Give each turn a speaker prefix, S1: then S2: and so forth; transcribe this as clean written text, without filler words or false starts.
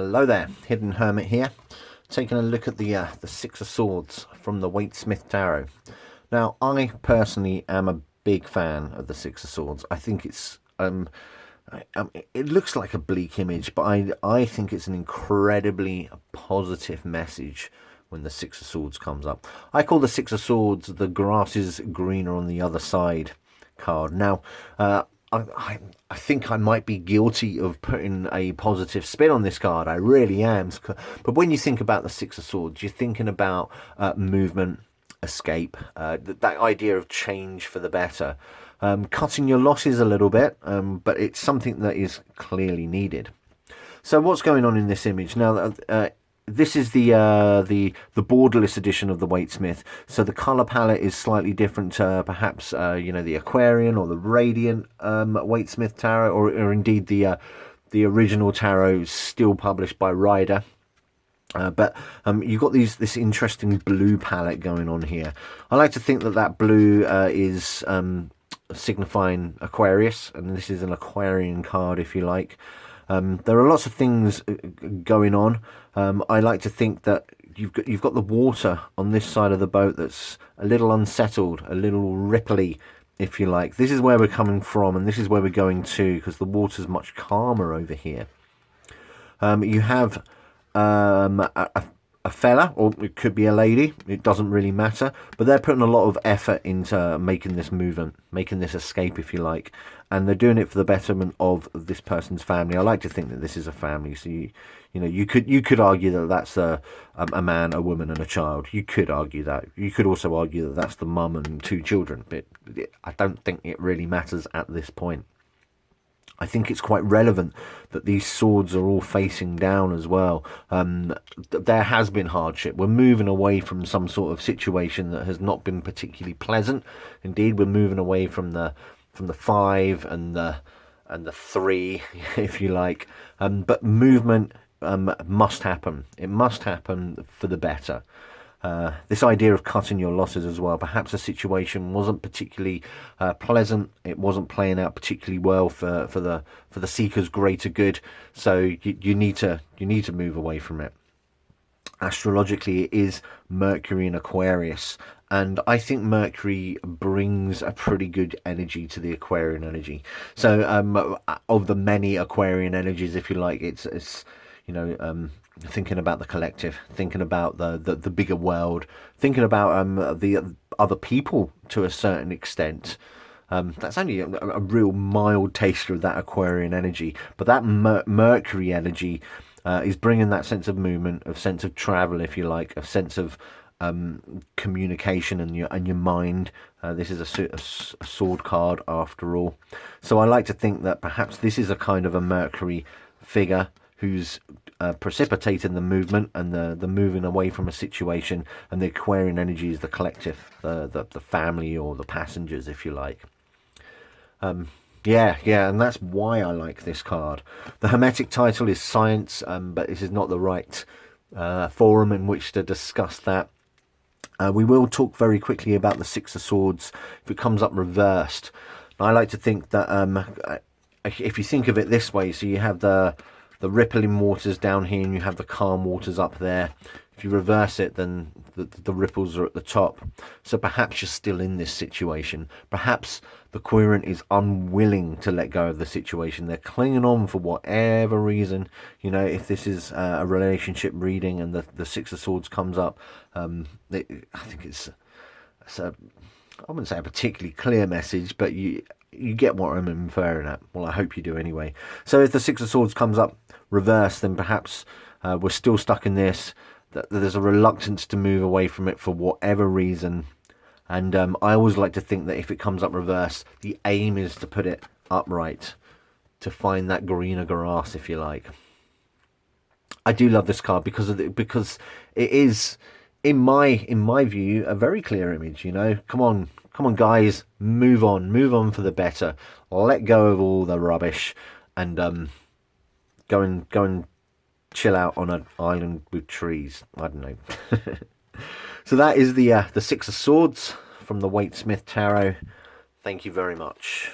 S1: Hello there, Hidden Hermit here, taking a look at the Six of Swords from the Waite Tarot. Now, I personally am a big fan of the Six of Swords. I think it's it looks like a bleak image, but I think it's an incredibly positive message when the Six of Swords comes up. I call the Six of Swords the grass is greener on the other side card. Now, I think I might be guilty of putting a positive spin on this card. I really am. But when you think about the Six of Swords, you're thinking about movement, escape, that idea of change for the better, cutting your losses a little bit, but it's something that is clearly needed. So what's going on in this image now? This is the borderless edition of the Waite. So the color palette is slightly different to perhaps the Aquarian or the Radiant Waite tarot, or indeed the original tarot still published by Ryder. But you've got this interesting blue palette going on here. I like to think that blue is signifying Aquarius, and this is an Aquarian card, if you like. There are lots of things going on. I like to think that you've got the water on this side of the boat that's a little unsettled, a little ripply, if you like. This is where we're coming from, and this is where we're going to, because the water's much calmer over here. You have a fella, or it could be a lady, it doesn't really matter, but they're putting a lot of effort into making this movement, making this escape, if you like, and they're doing it for the betterment of this person's family. I like to think that this is a family, so you could argue that that's a man, a woman, and a child. You could argue that. You could also argue that that's the mum and two children, but I don't think it really matters at this point. I think it's quite relevant that these swords are all facing down as well. There has been hardship. We're moving away from some sort of situation that has not been particularly pleasant. Indeed, we're moving away from the 5 and the 3, if you like. But movement must happen. It must happen for the better. This idea of cutting your losses as well. Perhaps a situation wasn't particularly pleasant. It wasn't playing out particularly well for the seeker's greater good. So you need to move away from it. Astrologically, it is Mercury in Aquarius, and I think Mercury brings a pretty good energy to the Aquarian energy. So of the many Aquarian energies, if you like, it's thinking about the collective, thinking about the bigger world, thinking about the other people to a certain extent. That's only a real mild taster of that Aquarian energy, but that Mercury energy is bringing that sense of movement, a sense of travel, if you like, a sense of communication and your mind. This is a sword card after all, so I like to think that perhaps this is a kind of a Mercury figure who's precipitating the movement and the moving away from a situation, and the Aquarian energy is the collective, the family, or the passengers, if you like. Yeah, and that's why I like this card. The Hermetic title is Science, but this is not the right forum in which to discuss that. We will talk very quickly about the Six of Swords if it comes up reversed. I like to think that if you think of it this way, so you have the rippling waters down here and you have the calm waters up there. If you reverse it, then the ripples are at the top. So perhaps you're still in this situation. Perhaps the querent is unwilling to let go of the situation. They're clinging on for whatever reason. If this is a relationship reading and the Six of Swords comes up, I think it's I wouldn't say a particularly clear message, but you get what I'm inferring at. Well, I hope you do anyway. So if the Six of Swords comes up reversed, then perhaps we're still stuck in this, that there's a reluctance to move away from it for whatever reason. And I always like to think that if it comes up reversed, the aim is to put it upright, to find that greener grass, if you like. I do love this card because it is, in my view, a very clear image. Come on guys, move on for the better. Let go of all the rubbish and go and chill out on an island with trees. I don't know. So that is the Six of Swords from the Waite Tarot. Thank you very much.